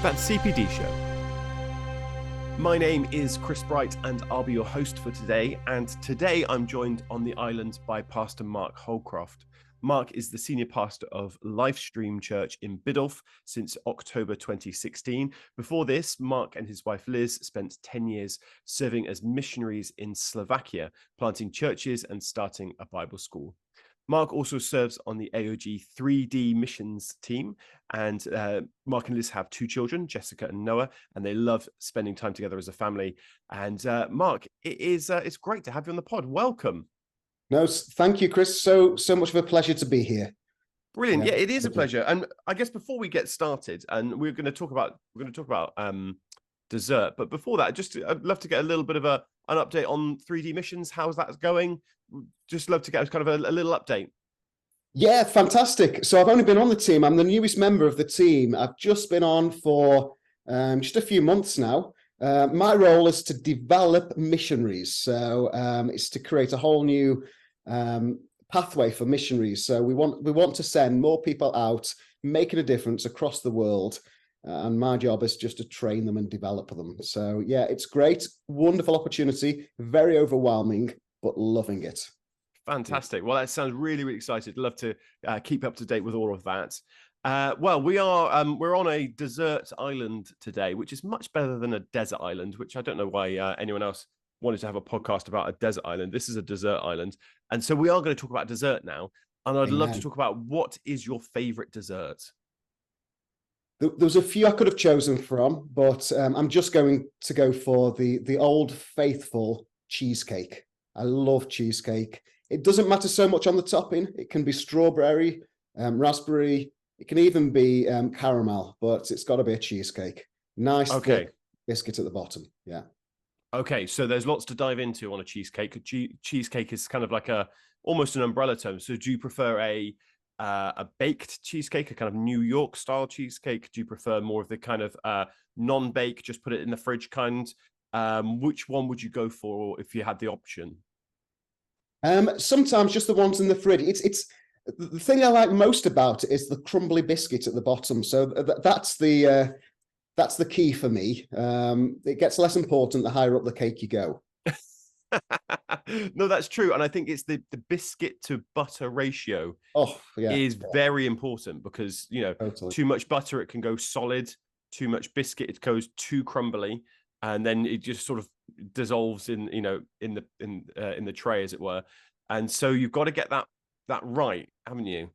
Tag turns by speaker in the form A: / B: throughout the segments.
A: That CPD show. My name is Chris Bright and I'll be your host for today. And today I'm joined on the island by Pastor Mark Holdcroft. Mark is the senior pastor of Livestream Church in Biddulph since October 2016. Before this, Mark and his wife Liz spent 10 years serving as missionaries in Slovakia, planting churches and starting a Bible school. Mark also serves on the AOG 3D missions team, and Mark and Liz have two children, Jessica and Noah, and they love spending time together as a family. And Mark, it's great to have you on the pod. Welcome.
B: No, thank you, Chris. So much of a pleasure to be here.
A: Brilliant. Yeah, it is a pleasure. And I guess before we get started, and we're going to talk about dessert, but before that, I'd love to get a little bit of an update on 3D missions. How's that going? Just love to get kind of a little update.
B: Yeah, fantastic. So I've only been on the team. I'm the newest member of the team. I've just been on for just a few months now. My role is to develop missionaries. So it's to create a whole new pathway for missionaries. So we want to send more people out, making a difference across the world. And my job is just to train them and develop them. So yeah, it's great. Wonderful opportunity. Very overwhelming, but loving it.
A: Fantastic. Well, that sounds really, really excited. Love to keep up to date with all of that. Well, we're on a desert island today, which is much better than a desert island, which I don't know why anyone else wanted to have a podcast about a desert island. This is a dessert island. And so we are going to talk about dessert now. And I'd love to talk about, what is your favorite dessert?
B: There was a few I could have chosen from, but I'm just going to go for the old faithful cheesecake. I love cheesecake. It doesn't matter so much on the topping. It can be strawberry, raspberry. It can even be caramel, but it's got to be a cheesecake. Nice thick biscuit at the bottom. Yeah.
A: Okay, so there's lots to dive into on a cheesecake. Cheesecake is kind of like almost an umbrella term. So do you prefer a baked cheesecake, a kind of New York style cheesecake? Do you prefer more of the kind of non-bake, just put it in the fridge kind? Which one would you go for if you had the option?
B: Sometimes just the ones in the fridge. It's the thing I like most about it is the crumbly biscuit at the bottom. So that's the key for me. It gets less important the higher up the cake you go.
A: No, that's true. And I think it's the biscuit to butter ratio is very important, because, totally. Too much butter, it can go solid. Too much biscuit, it goes too crumbly. And then it just sort of dissolves in the tray, as it were. And so you've got to get that right, haven't you?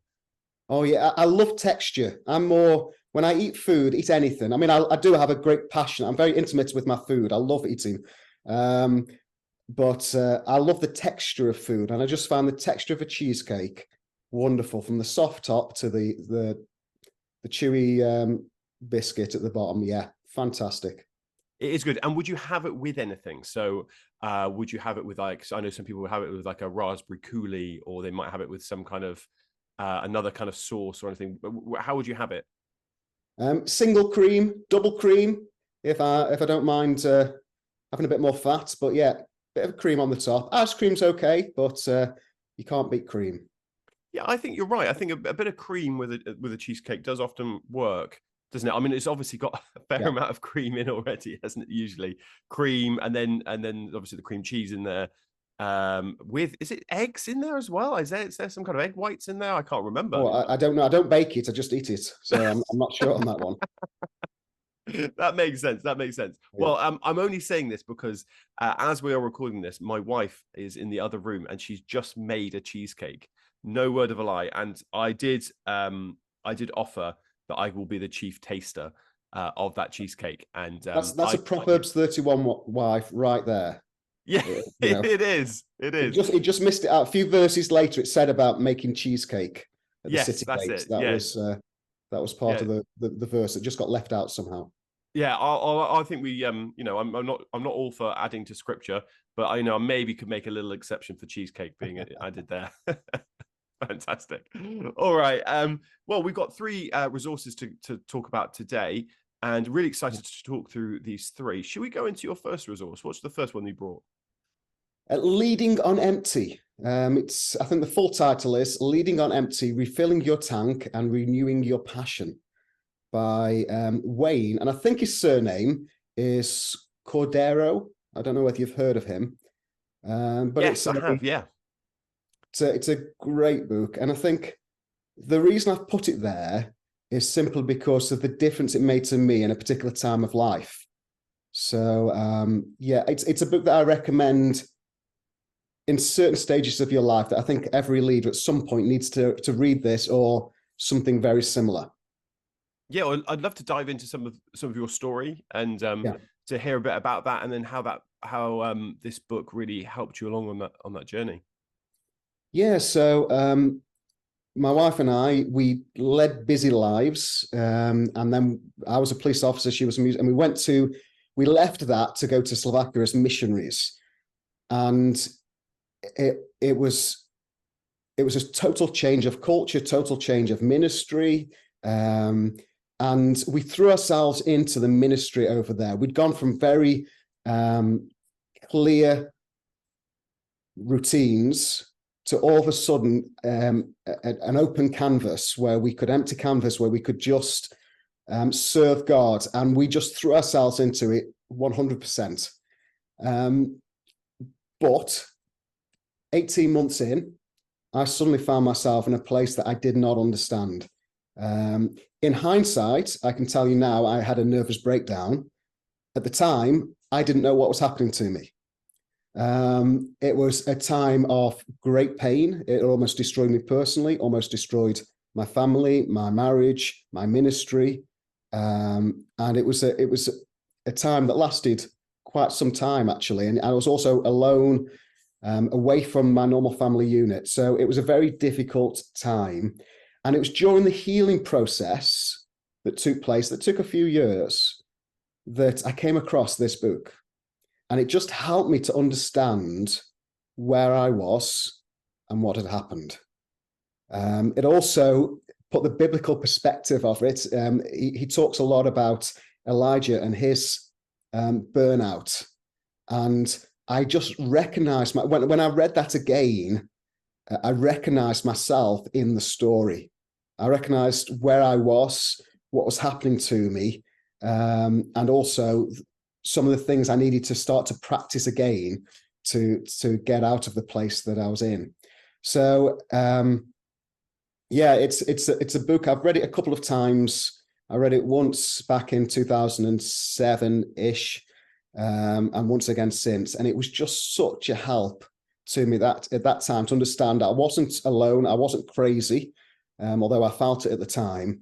B: Oh yeah, I love texture. I'm more, when I eat food, eat anything. I mean, I do have a great passion. I'm very intimate with my food. I love eating. But I love the texture of food. And I just found the texture of a cheesecake wonderful, from the soft top to the chewy biscuit at the bottom. Yeah, fantastic.
A: It is good. And would you have it with anything? So would you have it with, like, so I know some people would have it with like a raspberry coulis, or they might have it with some kind of another kind of sauce or anything. How would you have it?
B: Single cream, double cream, if I don't mind having a bit more fat. But yeah, bit of cream on the top. Ice cream's okay, but you can't beat cream.
A: Yeah, I think you're right. I think a bit of cream with a cheesecake does often work, doesn't it? I mean, it's obviously got a fair amount of cream in already, hasn't it? Usually cream, and then obviously the cream cheese in there. Is it eggs in there as well? Is there some kind of egg whites in there? I can't remember.
B: Oh, I don't know. I don't bake it. I just eat it. So I'm not sure on that one.
A: That makes sense. Yeah. Well, I'm only saying this because as we are recording this, my wife is in the other room and she's just made a cheesecake. No word of a lie. And I did offer that I will be the chief taster of that cheesecake. And
B: that's a Proverbs 31 wife right there.
A: Yeah, it is.
B: It just missed it out. A few verses later, it said about making cheesecake at the city gates. That was part of the verse. It just got left out somehow.
A: Yeah, I think we, I'm not all for adding to scripture, but I maybe could make a little exception for cheesecake being added there. Fantastic. All right. Well, we've got three resources to talk about today, and really excited to talk through these three. Should we go into your first resource? What's the first one you brought?
B: Leading on Empty. I think the full title is Leading on Empty, Refilling Your Tank and Renewing Your Passion. by Wayne, and I think his surname is Cordeiro. I don't know whether you've heard of him, but
A: Yes, I have. Yeah.
B: It's a great book, and I think the reason I've put it there is simply because of the difference it made to me in a particular time of life. So yeah, it's a book that I recommend in certain stages of your life, that I think every leader at some point needs to read this or something very similar.
A: Yeah, well, I'd love to dive into some of your story and to hear a bit about that, and then how this book really helped you along on that journey.
B: Yeah, so my wife and I, we led busy lives, and then I was a police officer, she was a musician, and we left that to go to Slovakia as missionaries, and it was a total change of culture, total change of ministry. And we threw ourselves into the ministry over there. We'd gone from very clear routines to all of a sudden an open canvas, where we could empty canvas, where we could just serve God. And we just threw ourselves into it 100%. But 18 months in, I suddenly found myself in a place that I did not understand. In hindsight, I can tell you now, I had a nervous breakdown. At the time, I didn't know what was happening to me. It was a time of great pain. It almost destroyed me personally, almost destroyed my family, my marriage, my ministry. And it was a time that lasted quite some time, actually. And I was also alone, away from my normal family unit. So it was a very difficult time. And it was during the healing process that took place, that took a few years, that I came across this book. And it just helped me to understand where I was and what had happened. It also put the biblical perspective of it. He talks a lot about Elijah and his burnout. And I just recognized, when I read that again, I recognized myself in the story. I recognized where I was, what was happening to me, and also some of the things I needed to start to practice again to get out of the place that I was in. So yeah, it's a book. I've read it a couple of times. I read it once back in 2007-ish, and once again since. And it was just such a help to me that at that time to understand I wasn't alone. I wasn't crazy, although I felt it at the time.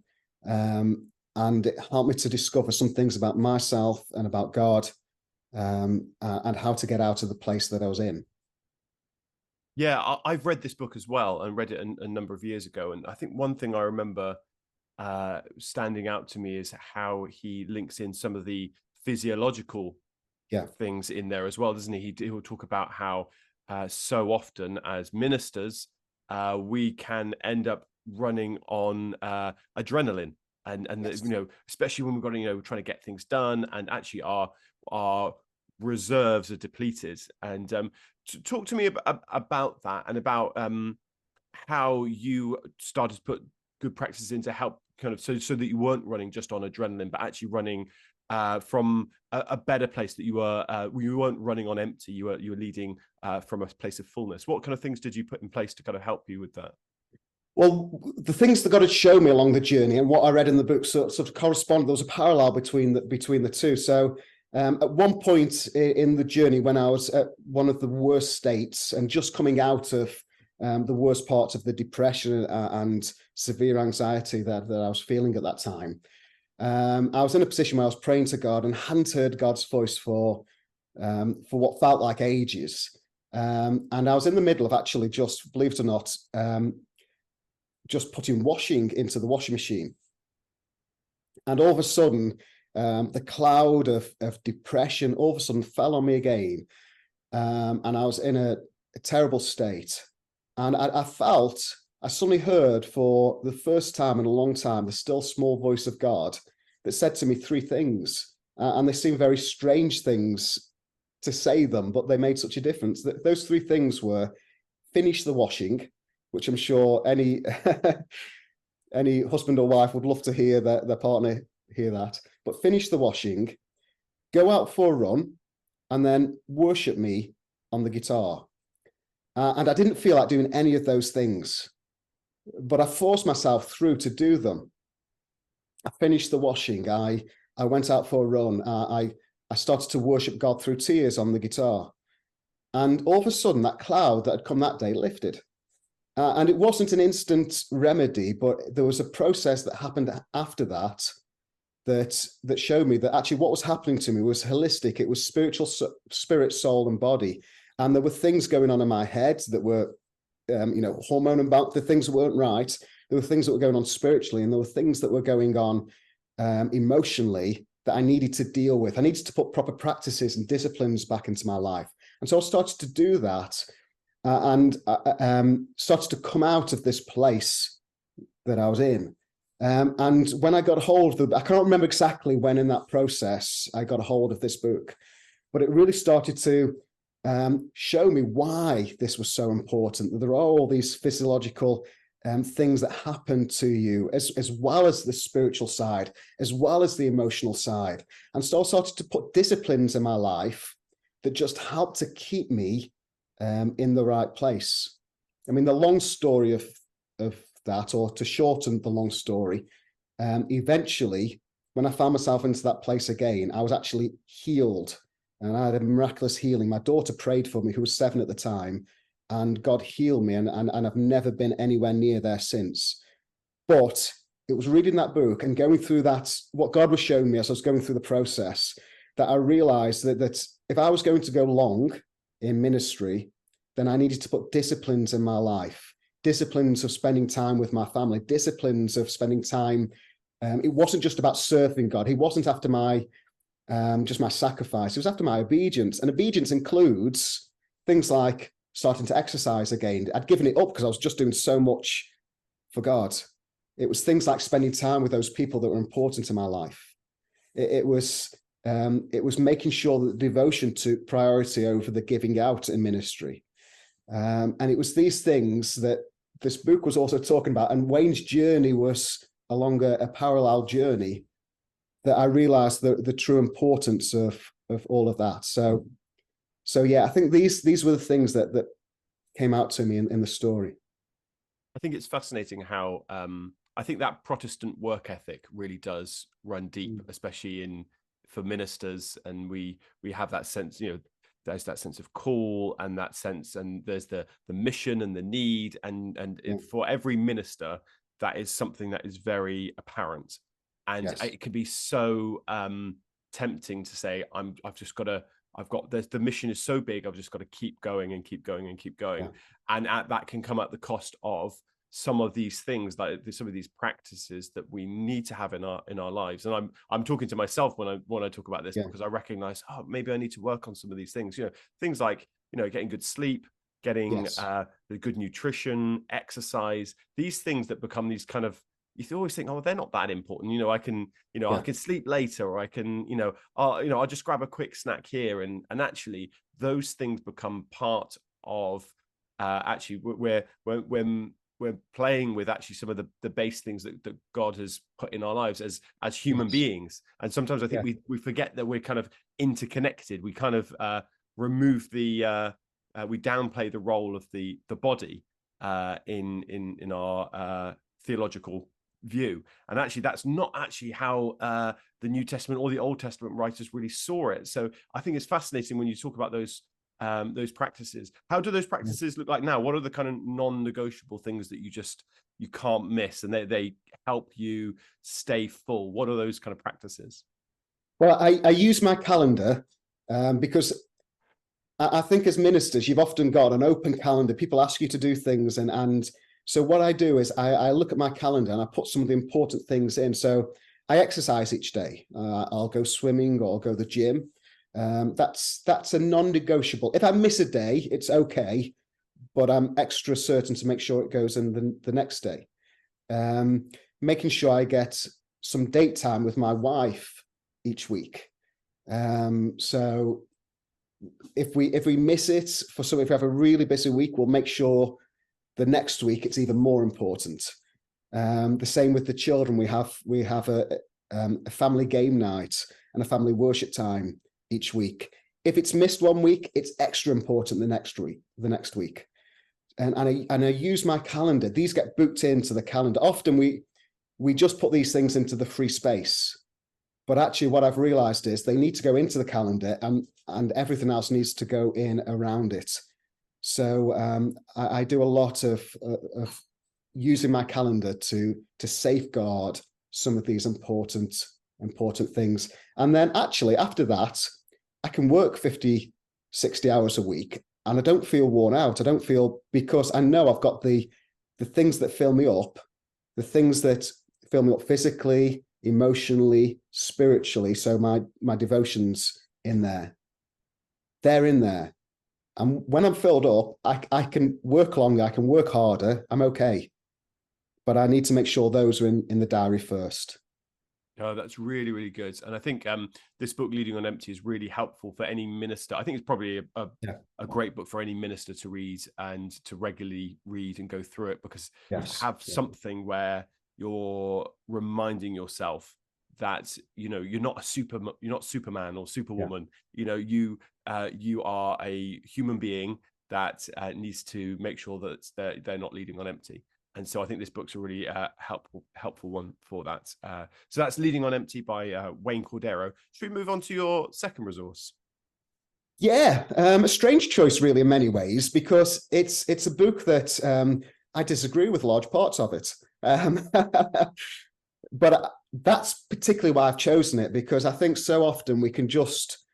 B: And it helped me to discover some things about myself and about God, and how to get out of the place that I was in.
A: Yeah, I've read this book as well, and read it a number of years ago. And I think one thing I remember standing out to me is how he links in some of the physiological things in there as well, doesn't he? He will talk about how so often as ministers, we can end up running on adrenaline. And yes. Especially when we've got trying to get things done, and actually our reserves are depleted. And talk to me about that, and about how you started to put good practices in to help kind of so that you weren't running just on adrenaline, but actually running from a better place, that you weren't running on empty. You were leading from a place of fullness. What kind of things did you put in place to kind of help you with that?
B: Well, the things that God had shown me along the journey and what I read in the book sort of corresponded. There was a parallel between the two. So at one point in the journey, when I was at one of the worst states and just coming out of the worst parts of the depression and severe anxiety that I was feeling at that time, I was in a position where I was praying to God and hadn't heard God's voice for what felt like ages. And I was in the middle of actually just, believe it or not, just putting washing into the washing machine. And all of a sudden, the cloud of depression all of a sudden fell on me again. And I was in a terrible state. And I suddenly heard for the first time in a long time, the still small voice of God that said to me three things. And they seemed very strange things to say them, but they made such a difference. Those three things were: finish the washing, which I'm sure any any husband or wife would love to hear their partner hear that. But finish the washing, go out for a run, and then worship me on the guitar. And I didn't feel like doing any of those things, but I forced myself through to do them. I finished the washing. I went out for a run. I started to worship God through tears on the guitar. And all of a sudden, that cloud that had come that day lifted. And it wasn't an instant remedy, but there was a process that happened after that that showed me that actually what was happening to me was holistic. It was spiritual, spirit, soul, and body. And there were things going on in my head that were, hormone about the things that weren't right. There were things that were going on spiritually, and there were things that were going on emotionally that I needed to deal with. I needed to put proper practices and disciplines back into my life. And so I started to do that and started to come out of this place that I was in. And when I got hold of I can't remember exactly when in that process I got a hold of this book, but it really started to show me why this was so important, that there are all these physiological things that happen to you, as well as the spiritual side, as well as the emotional side. And so I started to put disciplines in my life that just helped to keep me in the right place. I mean, the long story of that, or to shorten the long story, eventually, when I found myself into that place again, I was actually healed, and I had a miraculous healing. My daughter prayed for me, who was 7 at the time, and God healed me, and I've never been anywhere near there since. But it was reading that book and going through that, what God was showing me as I was going through the process, that I realized that if I was going to go long in ministry, then I needed to put disciplines in my life, disciplines of spending time with my family, disciplines of spending time. It wasn't just about serving God. He wasn't after my just my sacrifice. It was after my obedience. And obedience includes things like starting to exercise again. I'd given it up because I was just doing so much for God. It was things like spending time with those people that were important in my life. It was making sure that devotion took priority over the giving out in ministry. And it was these things that this book was also talking about. And Wayne's journey was along a parallel journey, that I realized the true importance of all of that. So yeah, I think these were the things that came out to me in the story.
A: I think it's fascinating how I think that Protestant work ethic really does run deep, especially for ministers, and we have that sense, there's that sense of call and that sense, and there's the mission and the need, and for every minister, that is something that is very apparent. And yes, it can be so tempting to say, the mission is so big, I've just got to keep going and keep going and keep going. Yeah. And that can come at the cost of some of these things, like some of these practices that we need to have in our lives. And I'm talking to myself when I talk about this, because I recognize, maybe I need to work on some of these things, things like, getting good sleep, getting the good nutrition, exercise, these things that become these kind of, you always think, they're not that important. I can sleep later, or I can, I'll just grab a quick snack here. And actually those things become part of, actually when we're playing with actually some of the base things that God has put in our lives as human beings. And sometimes I think we forget that we're kind of interconnected. We kind of remove we downplay the role of the body in our theological view. And actually that's not actually how the New Testament or the Old Testament writers really saw it. So I think it's fascinating when you talk about those practices. How do those practices look like now? What are the kind of non-negotiable things that you can't miss, and they help you stay full? What are those kind of practices?
B: Well, I use my calendar because I think as ministers, you've often got an open calendar. People ask you to do things, and so what I do is I look at my calendar and I put some of the important things in. So I exercise each day. I'll go swimming, or I'll go to the gym. That's a non-negotiable. If I miss a day, it's okay, but I'm extra certain to make sure it goes in the next day. Making sure I get some date time with my wife each week. So if we miss it for something, if we have a really busy week, we'll make sure the next week it's even more important. The same with the children. We have a family game night and a family worship time each week. If it's missed one week, it's extra important the next week. And I use my calendar. These get booked into the calendar. Often we just put these things into the free space. But actually what I've realized is they need to go into the calendar, and everything else needs to go in around it. So I do a lot of using my calendar to safeguard some of these important things. And then actually after that, I can work 50, 60 hours a week and I don't feel worn out. I don't feel, because I know I've got the things that fill me up, the things that fill me up physically, emotionally, spiritually. So my devotions in there, they're in there. And when I'm filled up, I can work longer, I can work harder, I'm okay. But I need to make sure those are in the diary first.
A: Oh, that's really, really good. And I think this book, Leading on Empty, is really helpful for any minister. I think it's probably a great book for any minister to read and to regularly read and go through it, because you have something where you're reminding yourself that, you know, you're not Superman or Superwoman. You know, you are a human being that needs to make sure that they're not leading on empty. And so I think this book's a really helpful one for that. So that's Leading on Empty by Wayne Cordeiro. Should we move on to your second resource?
B: Yeah, a strange choice, really, in many ways, because it's a book that I disagree with large parts of it. But that's particularly why I've chosen it, because I think so often we can just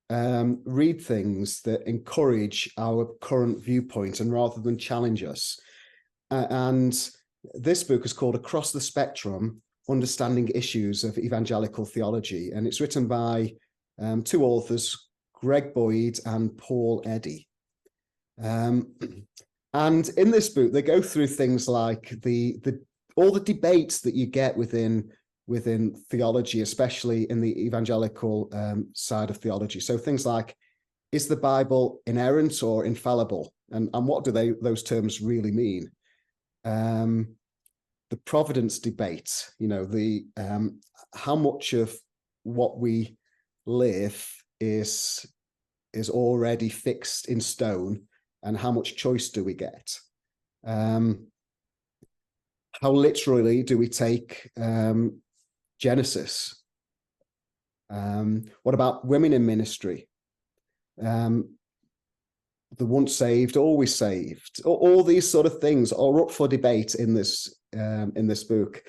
B: read things that encourage our current viewpoint and rather than challenge us. And this book is called Across the Spectrum, Understanding Issues of Evangelical Theology. And it's written by two authors, Greg Boyd and Paul Eddy. And in this book, they go through things like all the debates that you get within theology, especially in the evangelical side of theology. So things like, is the Bible inerrant or infallible? And what do those terms really mean? The providence debate, you know, how much of what we live is already fixed in stone, and how much choice do we get? How literally do we take Genesis? What about women in ministry? The once saved, always saved. All these sort of things are up for debate in this book.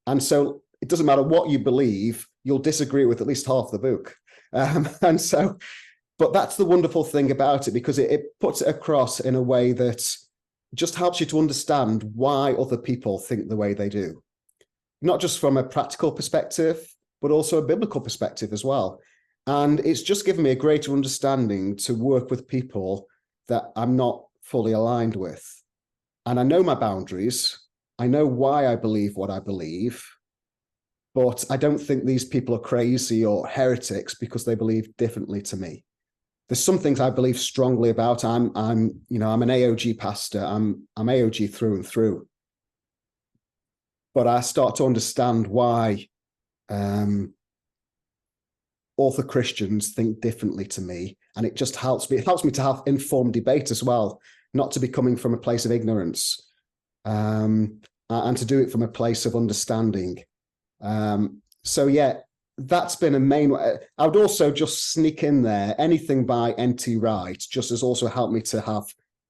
B: And so it doesn't matter what you believe, you'll disagree with at least half the book. But that's the wonderful thing about it, because it puts it across in a way that just helps you to understand why other people think the way they do. Not just from a practical perspective, but also a biblical perspective as well. And it's just given me a greater understanding to work with people that I'm not fully aligned with. And I know my boundaries. I know why I believe what I believe, but I don't think these people are crazy or heretics because they believe differently to me. There's some things I believe strongly about. I'm an AOG pastor. I'm AOG through and through. But I start to understand why author Christians think differently to me, and it just helps me. It helps me to have informed debate as well, not to be coming from a place of ignorance, and to do it from a place of understanding. So yeah, that's been a main. I would also just sneak in there anything by N.T. Wright, just has also helped me to have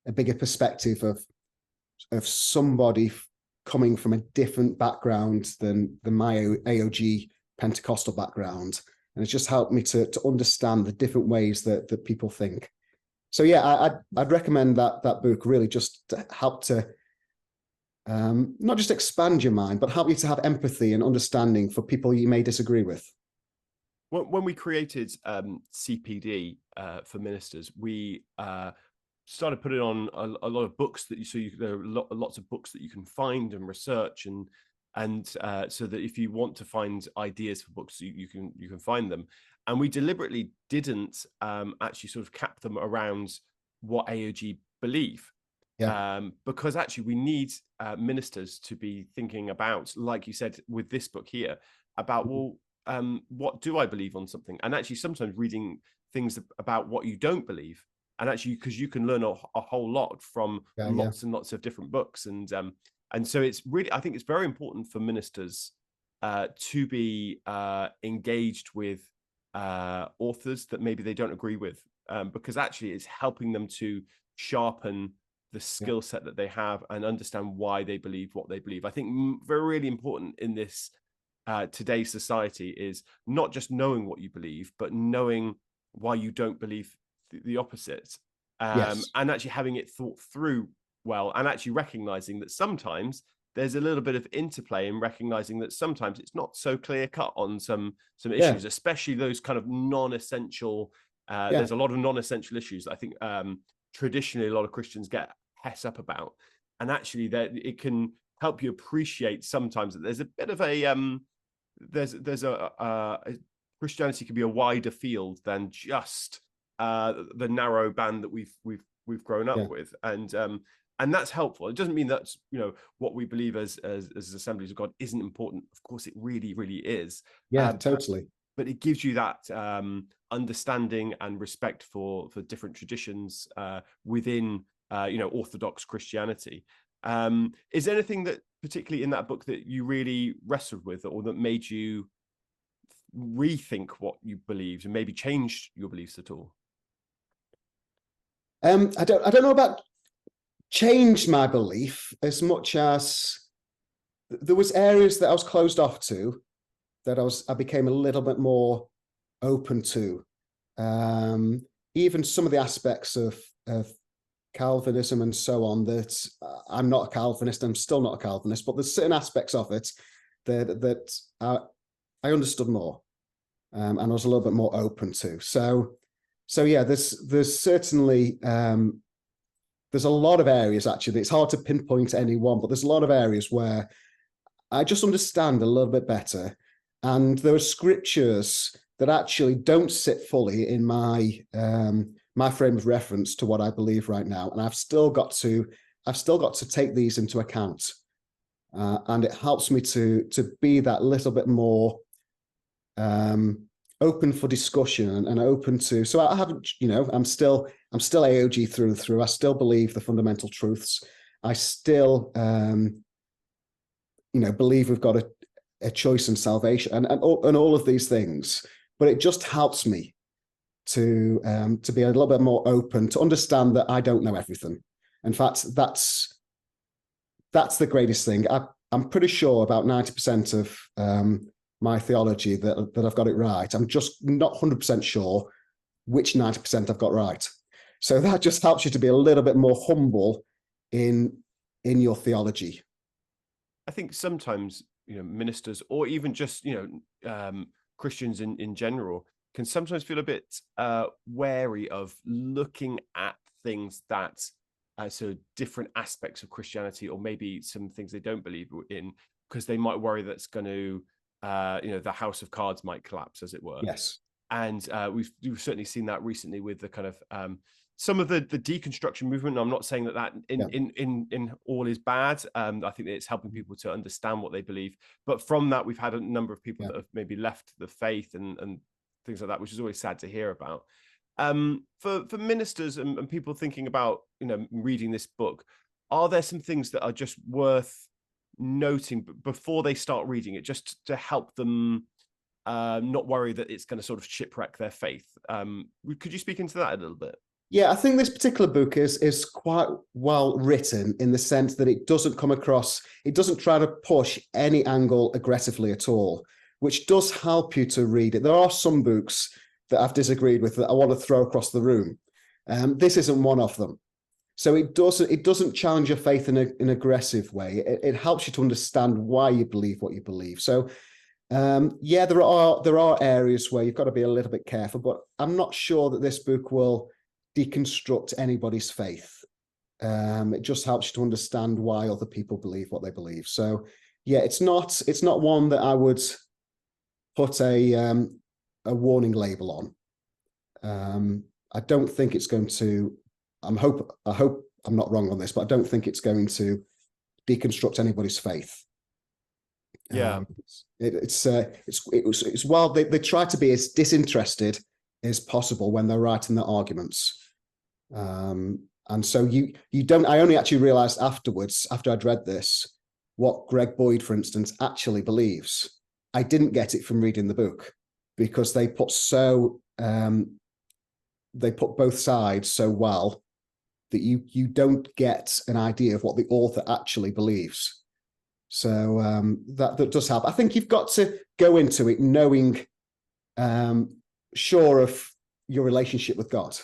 B: a bigger perspective of somebody coming from a different background than my AOG Pentecostal background. And it's just helped me to understand the different ways that people think. So yeah, I'd recommend that book, really just to help to not just expand your mind, but help you to have empathy and understanding for people you may disagree with.
A: When we created CPD for ministers, we started putting on a lot of books there are lots of books that you can find and research, and so that if you want to find ideas for books, you can find them. And we deliberately didn't actually sort of cap them around what AOG believe. Because actually we need ministers to be thinking about, like you said with this book here, about, well, what do I believe on something? And actually sometimes reading things about what you don't believe, and actually because you can learn a whole lot from lots and lots of different books. And so it's really, I think it's very important for ministers to be engaged with authors that maybe they don't agree with, because actually it's helping them to sharpen the skill set that they have and understand why they believe what they believe. I think very really important in this today's society is not just knowing what you believe, but knowing why you don't believe the opposite, and actually having it thought through well, and actually recognizing that sometimes there's a little bit of interplay, and recognizing that sometimes it's not so clear cut on some issues, especially those kind of non-essential. There's a lot of non-essential issues I think traditionally a lot of Christians get hess up about, and actually that it can help you appreciate sometimes that there's a bit of a there's a Christianity can be a wider field than just the narrow band that we've grown up with, and that's helpful. It doesn't mean that what we believe as Assemblies of God isn't important. Of course, it really, really is.
B: Totally.
A: But it gives you that understanding and respect for different traditions within Orthodox Christianity. Is there anything that particularly in that book that you really wrestled with, or that made you rethink what you believed and maybe changed your beliefs at all?
B: I don't know about changed my belief as much as there was areas that I was closed off to that I became a little bit more open to. Even some of the aspects of Calvinism and so on, that I'm not a Calvinist, I'm still not a Calvinist, but there's certain aspects of it that I understood more, and I was a little bit more open to. So yeah, there's certainly there's a lot of areas, actually. It's hard to pinpoint any one, but there's a lot of areas where I just understand a little bit better. And there are scriptures that actually don't sit fully in my my frame of reference to what I believe right now. And I've still got to take these into account. And it helps me to be that little bit more open for discussion and open to, so I haven't, I'm still AOG through and through. I still believe the fundamental truths. I still, believe we've got a choice in salvation and all of these things, but it just helps me to be a little bit more open, to understand that I don't know everything. In fact, that's the greatest thing. I'm pretty sure about 90% of my theology that I've got it right. I'm just not 100% sure which 90% I've got right. So that just helps you to be a little bit more humble in your theology.
A: I think sometimes, ministers, or even just, Christians in general, can sometimes feel a bit wary of looking at things that so different aspects of Christianity, or maybe some things they don't believe in, because they might worry that's going to the house of cards might collapse, as it were.
B: Yes.
A: And we've certainly seen that recently with the kind of some of the deconstruction movement. And I'm not saying that in all is bad. I think that it's helping people to understand what they believe. But from that, we've had a number of people that have maybe left the faith and things like that, which is always sad to hear about. For ministers and people thinking about reading this book, are there some things that are just worth noting before they start reading it, just to help them not worry that it's going to sort of shipwreck their faith? Could you speak into that a little bit?
B: Yeah, I think this particular book is quite well written in the sense that it doesn't try to push any angle aggressively at all, which does help you to read it. There are some books that I've disagreed with that I want to throw across the room. This isn't one of them. So it doesn't challenge your faith in an aggressive way. It helps you to understand why you believe what you believe. So there are areas where you've got to be a little bit careful, but I'm not sure that this book will deconstruct anybody's faith. It just helps you to understand why other people believe what they believe. So yeah, it's not one that I would put a warning label on. I don't think it's going to. I hope I'm not wrong on this, but I don't think it's going to deconstruct anybody's faith.
A: Yeah.
B: It's while they try to be as disinterested as possible when they're writing their arguments. And so you don't, I only actually realized afterwards, after I'd read this, what Greg Boyd, for instance, actually believes. I didn't get it from reading the book because they put both sides so well that you don't get an idea of what the author actually believes. So that does help. I think you've got to go into it knowing, sure of your relationship with God.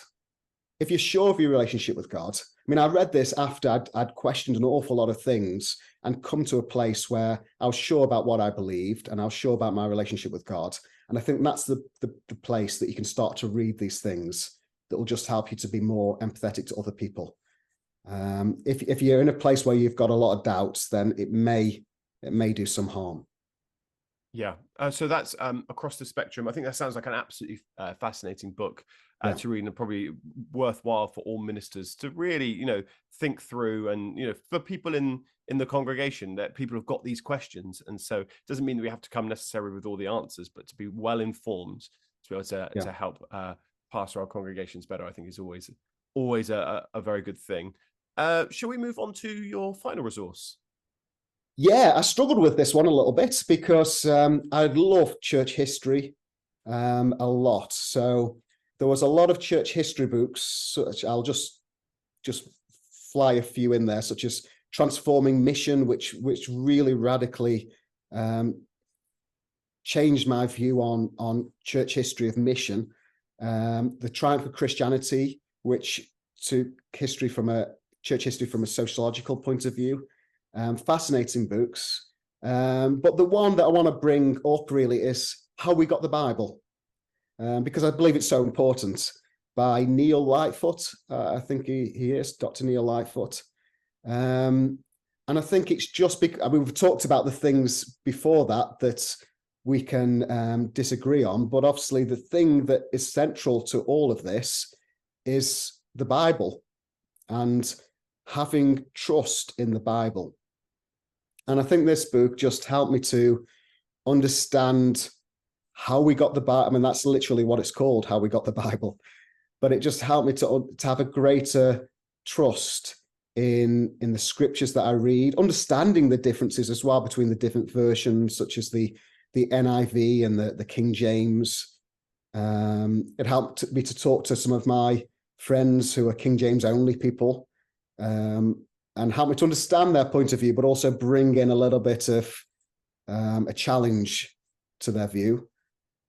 B: If you're sure of your relationship with God, I mean, I read this after I'd questioned an awful lot of things and come to a place where I was sure about what I believed and I was sure about my relationship with God. And I think that's the place that you can start to read these things that will just help you to be more empathetic to other people. If you're in a place where you've got a lot of doubts, then it may do some harm.
A: Yeah. So that's across the spectrum. I think that sounds like an absolutely fascinating book to read, and probably worthwhile for all ministers to really, think through. And, for people in the congregation, that people have got these questions. And so it doesn't mean that we have to come necessarily with all the answers, but to be well informed, to be able to help pastor our congregations better, I think is always a very good thing. Shall we move on to your final resource?
B: Yeah, I struggled with this one a little bit because I love church history a lot. So there was a lot of church history books, such I'll just fly a few in there, such as Transforming Mission, which really radically changed my view on church history of mission. The Triumph of Christianity, which took church history from a sociological point of view. Fascinating books. But the one that I want to bring up really is How We Got the Bible, because I believe it's so important, by Neil Lightfoot. I think he is Dr. Neil Lightfoot. And I think it's just because, I mean, we've talked about the things before that we can disagree on, but obviously the thing that is central to all of this is the Bible and having trust in the Bible. And I think this book just helped me to understand how we got the Bible. I mean, that's literally what it's called, How We Got the Bible. But it just helped me to have a greater trust in the scriptures that I read, understanding the differences as well between the different versions, such as the NIV and the King James. It helped me to talk to some of my friends who are King James only people, and help me to understand their point of view, but also bring in a little bit of a challenge to their view.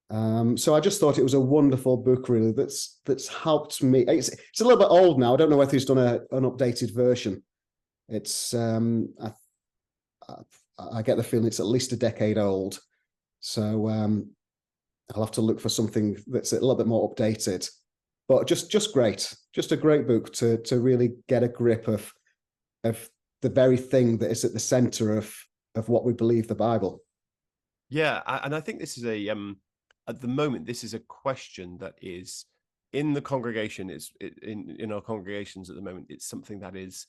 B: So I just thought it was a wonderful book, really, that's helped me. It's a little bit old now. I don't know whether he's done an updated version. It's I get the feeling it's at least a decade old. So I'll have to look for something that's a little bit more updated. But just great, just a great book to really get a grip of the very thing that is at the center of what we believe the Bible.
A: Yeah, and I think this is at the moment, this is a question that is in the congregation. In our congregations at the moment, it's something that is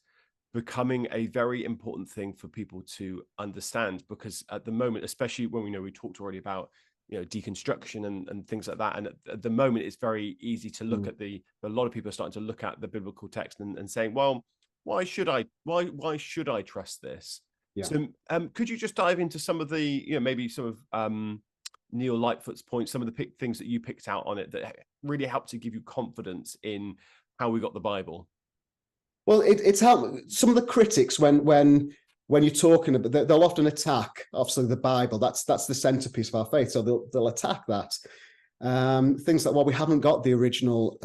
A: becoming a very important thing for people to understand, because at the moment, especially when we talked already about deconstruction and things like that, and at the moment it's very easy to look at a lot of people are starting to look at the biblical text and saying, well, why should I trust this? Yeah. So could you just dive into some of the maybe some of Neil Lightfoot's points, some of the things that you picked out on it that really helped to give you confidence in how we got the Bible?
B: Well, it's helped some of the critics when you're talking about, they'll often attack obviously the Bible. That's the centerpiece of our faith. So they'll attack that. Things like, well, we haven't got the original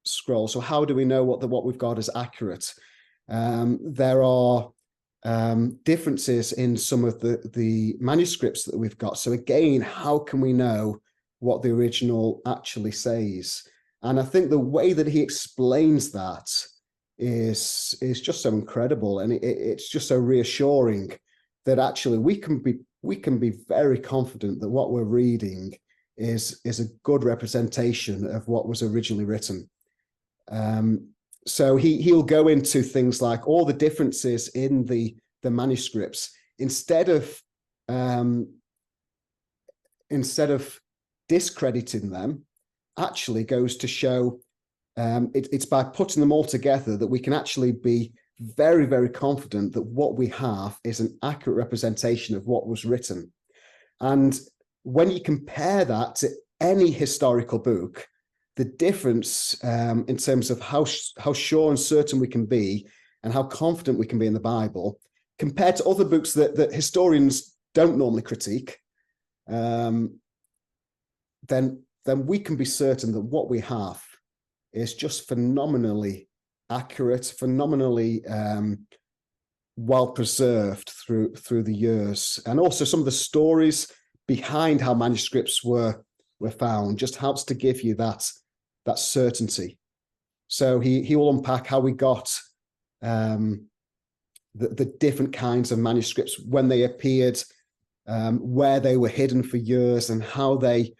B: scroll, so how do we know what we've got is accurate? There are differences in some of the manuscripts that we've got. So again, how can we know what the original actually says? And I think the way that he explains that is just so incredible, and it's just so reassuring that actually we can be very confident that what we're reading is a good representation of what was originally written. So he'll go into things like all the differences in the manuscripts instead of discrediting them, actually goes to show it's by putting them all together that we can actually be very, very confident that what we have is an accurate representation of what was written. And when you compare that to any historical book, the difference in terms of how sure and certain we can be and how confident we can be in the Bible compared to other books that historians don't normally critique, then we can be certain that what we have is just phenomenally accurate, phenomenally well preserved through the years. And also some of the stories behind how manuscripts were found just helps to give you that certainty. So he will unpack how we got the different kinds of manuscripts when they appeared, where they were hidden for years, and how they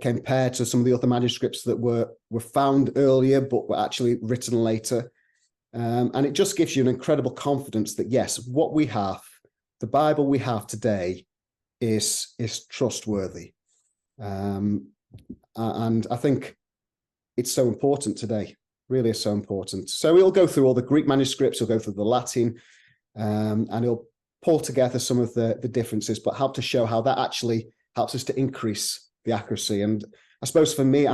B: compared to some of the other manuscripts that were found earlier but were actually written later. And it just gives you an incredible confidence that yes, what we have, the Bible we have today, is trustworthy. And I think it's so important today, really is so important. So he'll go through all the Greek manuscripts, he'll go through the Latin, and he'll pull together some of the differences, but help to show how that actually helps us to increase the accuracy. And I suppose for me,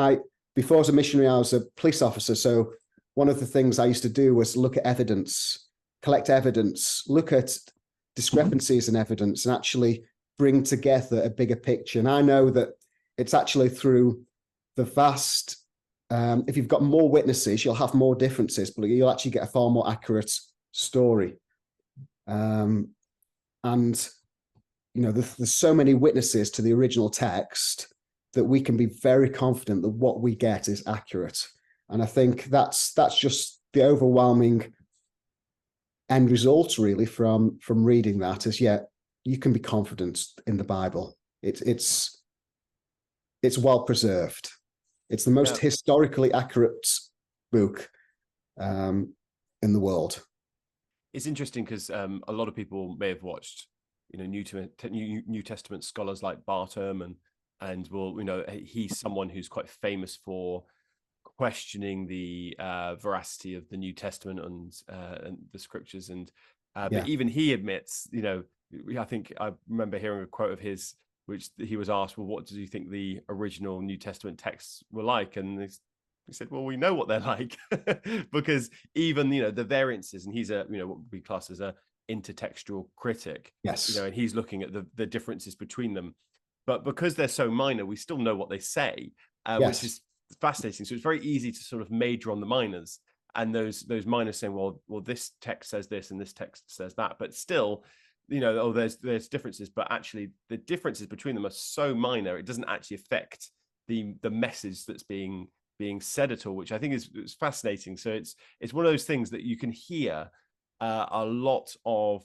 B: before I was a missionary, I was a police officer. So one of the things I used to do was look at evidence, collect evidence, look at discrepancies in evidence, and actually bring together a bigger picture. And I know that it's actually through the vast, if you've got more witnesses, you'll have more differences, but you'll actually get a far more accurate story. And, you know, there's so many witnesses to the original text that we can be very confident that what we get is accurate. And I think that's just the overwhelming end result, really, from reading that is, yeah, you can be confident in the Bible. It's well preserved. It's the most historically accurate book in the world.
A: It's interesting because a lot of people may have watched, you know, New Testament scholars like Bart Ehrman, and will, you know, he's someone who's quite famous for questioning the veracity of the New Testament and the scriptures. And but even he admits, you know, I think I remember hearing a quote of his, which he was asked, well, what do you think the original New Testament texts were like? And he said, well, we know what they're like, because even, you know, the variances, and he's a, you know, what would be classed as a intertextual critic.
B: Yes.
A: You know, and he's looking at the differences between them. But because they're so minor, we still know what they say, which is fascinating. So it's very easy to sort of major on the minors, and those minors saying, well, this text says this and this text says that, but still, you know, oh, there's differences, but actually the differences between them are so minor, it doesn't actually affect the message that's being said at all, which I think is fascinating. So it's one of those things that you can hear a lot of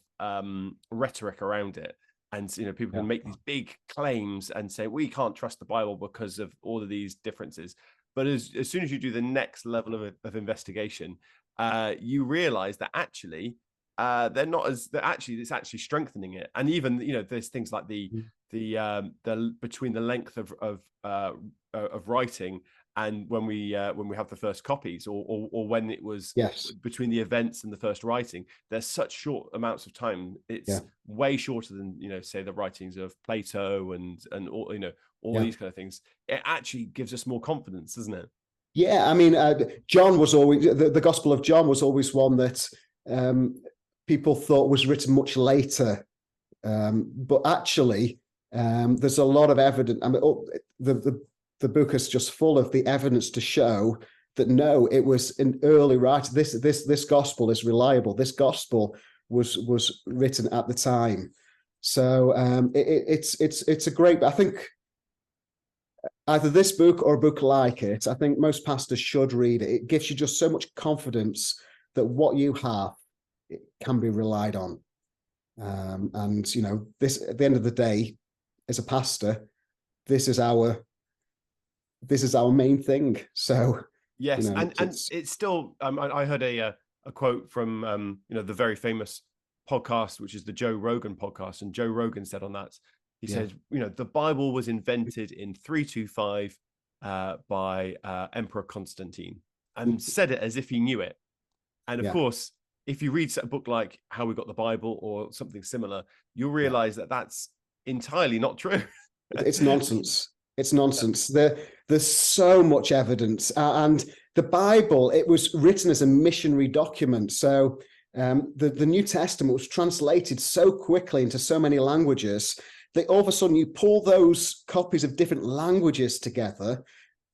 A: rhetoric around it. And, you know, people can make these big claims and say, we can't trust the Bible because of all of these differences. But as soon as you do the next level of investigation, you realize that actually they're not as, it's actually strengthening it. And even, you know, there's things like the between the length of writing and when we have the first copies, or when it was between the events and the first writing, there's such short amounts of time. It's way shorter than, you know, say the writings of Plato and all, you know, all these kind of things. It actually gives us more confidence, doesn't it?
B: Yeah, I mean, John was always, the Gospel of John was always one that people thought was written much later, but actually there's a lot of evidence. I mean, the book is just full of the evidence to show that no, it was an early writer. This gospel is reliable. This gospel was written at the time. So it's a great. I think either this book or a book like it, I think most pastors should read it. It gives you just so much confidence that what you have, it can be relied on. And you know, this at the end of the day, as a pastor, this is our main thing. So
A: Yes, and
B: it's
A: it's still. I heard a quote from the very famous podcast, which is the Joe Rogan podcast, and Joe Rogan said on that, he
B: yeah.
A: said, the Bible was invented in 325 by Emperor Constantine, and said it as if he knew it. And of
B: Yeah,
A: course, if you read a book like How We Got the Bible or something similar, you'll
B: yeah.
A: realize that that's entirely not true.
B: It's nonsense. It's nonsense. There's so much evidence, and the Bible, it was written as a missionary document. So the New Testament was translated so quickly into so many languages that all of a sudden you pull those copies of different languages together,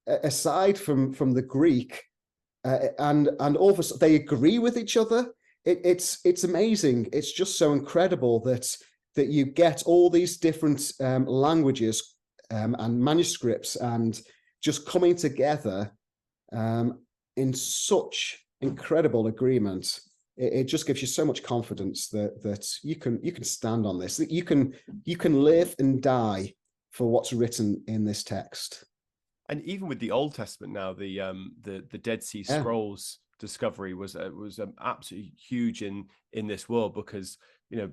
B: aside from the Greek, and all of a sudden they agree with each other. It's amazing. It's just so incredible that you get all these different languages and manuscripts and just coming together in such incredible agreement. It just gives you so much confidence that you can stand on this, that you can live and die for what's written in this text.
A: And even with the Old Testament now, the Dead Sea Scrolls discovery was absolutely huge in this world, because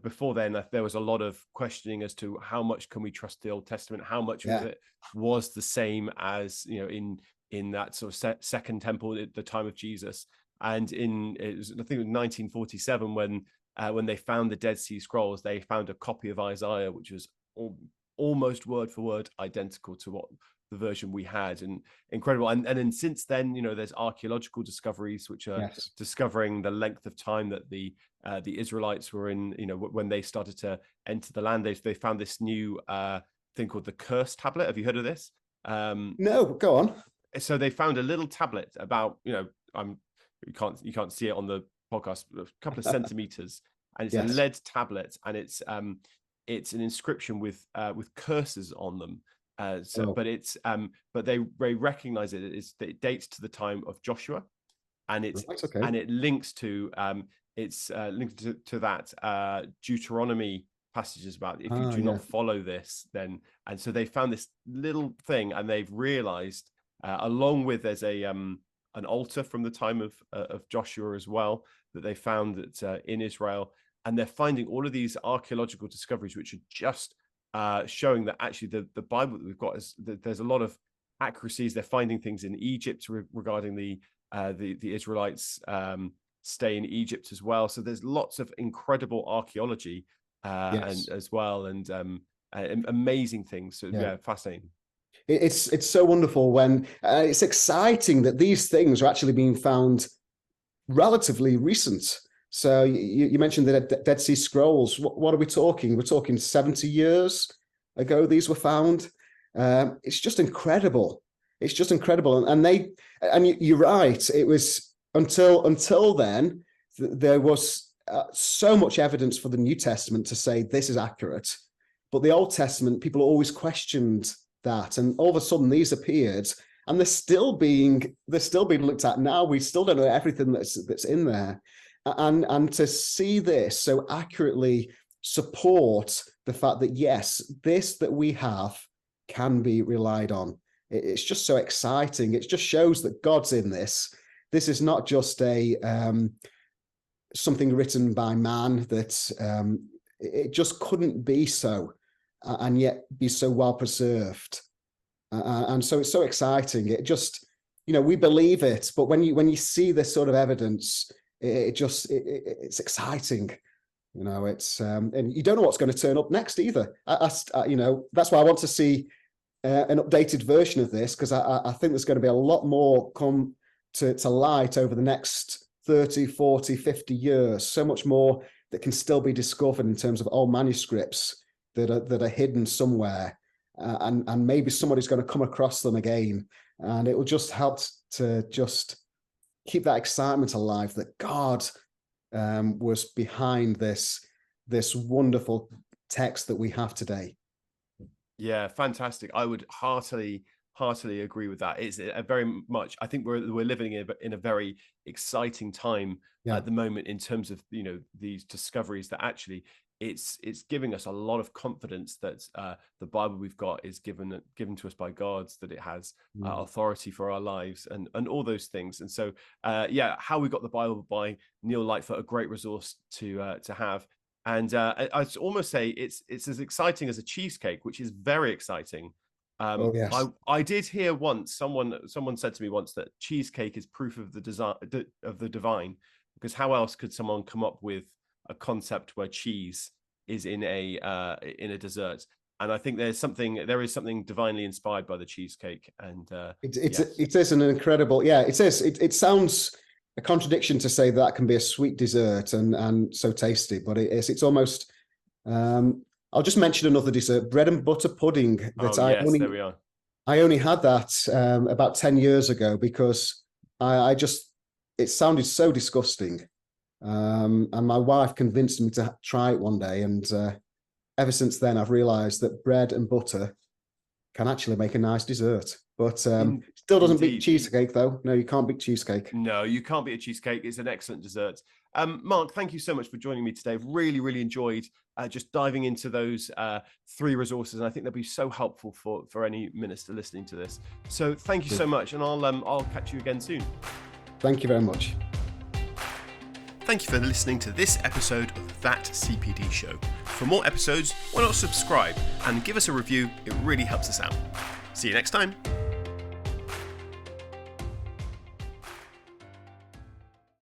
A: before then there was a lot of questioning as to how much can we trust the Old Testament, how much of it was the same as in that sort of second temple at the time of Jesus. And it was, I think it was 1947 when they found the Dead Sea Scrolls, they found a copy of Isaiah which was almost word for word identical to what the version we had. And incredible. And then since then, there's archaeological discoveries which are discovering the length of time that the Israelites were in, when they started to enter the land. They found this new thing called the Curse tablet. Have you heard of this?
B: No, go on.
A: So they found a little tablet about, you can't see it on the podcast, a couple of centimeters, and it's a lead tablet, and it's an inscription with curses on them. But they recognize it. It dates to the time of Joshua, and it links to that Deuteronomy passages about if you do not follow this, then. And so they found this little thing, and they've realized, along with there's an altar from the time of Joshua as well, that they found that in Israel, and they're finding all of these archaeological discoveries which are just showing that actually the Bible that we've got is there's a lot of accuracies. They're finding things in Egypt regarding the Israelites stay in Egypt as well. So there's lots of incredible archaeology and as well, and amazing things. So fascinating.
B: It's so wonderful when it's exciting that these things are actually being found relatively recent. So you mentioned the Dead Sea Scrolls. What are we talking? We're talking 70 years ago these were found. It's just incredible. It's just incredible. And you're right. It was until then there was so much evidence for the New Testament to say this is accurate, but the Old Testament people always questioned that, and all of a sudden these appeared, and they're still being looked at now. We still don't know everything that's in there, and to see this so accurately support the fact that yes, this that we have can be relied on. It's just so exciting. It just shows that God's in this. This is not just a something written by man, that it just couldn't be so, and yet be so well preserved. And so it's so exciting. It just, we believe it, but when you see this sort of evidence, it's exciting. It's and you don't know what's going to turn up next either. That's why I want to see an updated version of this, because I think there's going to be a lot more come to light over the next 30, 40, 50 years. So much more that can still be discovered in terms of old manuscripts that are hidden somewhere, and maybe somebody's going to come across them again, and it will just help to just keep that excitement alive that God was behind this wonderful text that we have today.
A: Yeah, fantastic. I would heartily agree with that. It's a very much, I think we're living in a very exciting time at the moment in terms of these discoveries that actually it's giving us a lot of confidence that the Bible we've got is given to us by God, that it has authority for our lives and all those things. And so How We Got the Bible by Neil Lightfoot, a great resource to have. And I'd almost say it's as exciting as a cheesecake, which is very exciting.
B: Oh, yes.
A: I did hear once someone said to me once that cheesecake is proof of the divine, because how else could someone come up with a concept where cheese is in a dessert? And I think there is something divinely inspired by the cheesecake. And
B: it is an incredible, it sounds a contradiction to say that can be a sweet dessert and so tasty, but it's almost I'll just mention another dessert, bread and butter pudding.
A: There we are.
B: I only had that about 10 years ago because it sounded so disgusting. And my wife convinced me to try it one day. And ever since then, I've realized that bread and butter can actually make a nice dessert. But still doesn't beat cheesecake, though. No, you can't beat cheesecake.
A: No, you can't beat a cheesecake. It's an excellent dessert. Mark, thank you so much for joining me today. I've really, really enjoyed just diving into those 3 resources, and I think they'll be so helpful for any minister listening to this. So thank you so much, and I'll catch you again soon.
B: Thank you very much.
A: Thank you for listening to this episode of That CPD Show. For more episodes, why not subscribe and give us a review? It really helps us out. See you next time.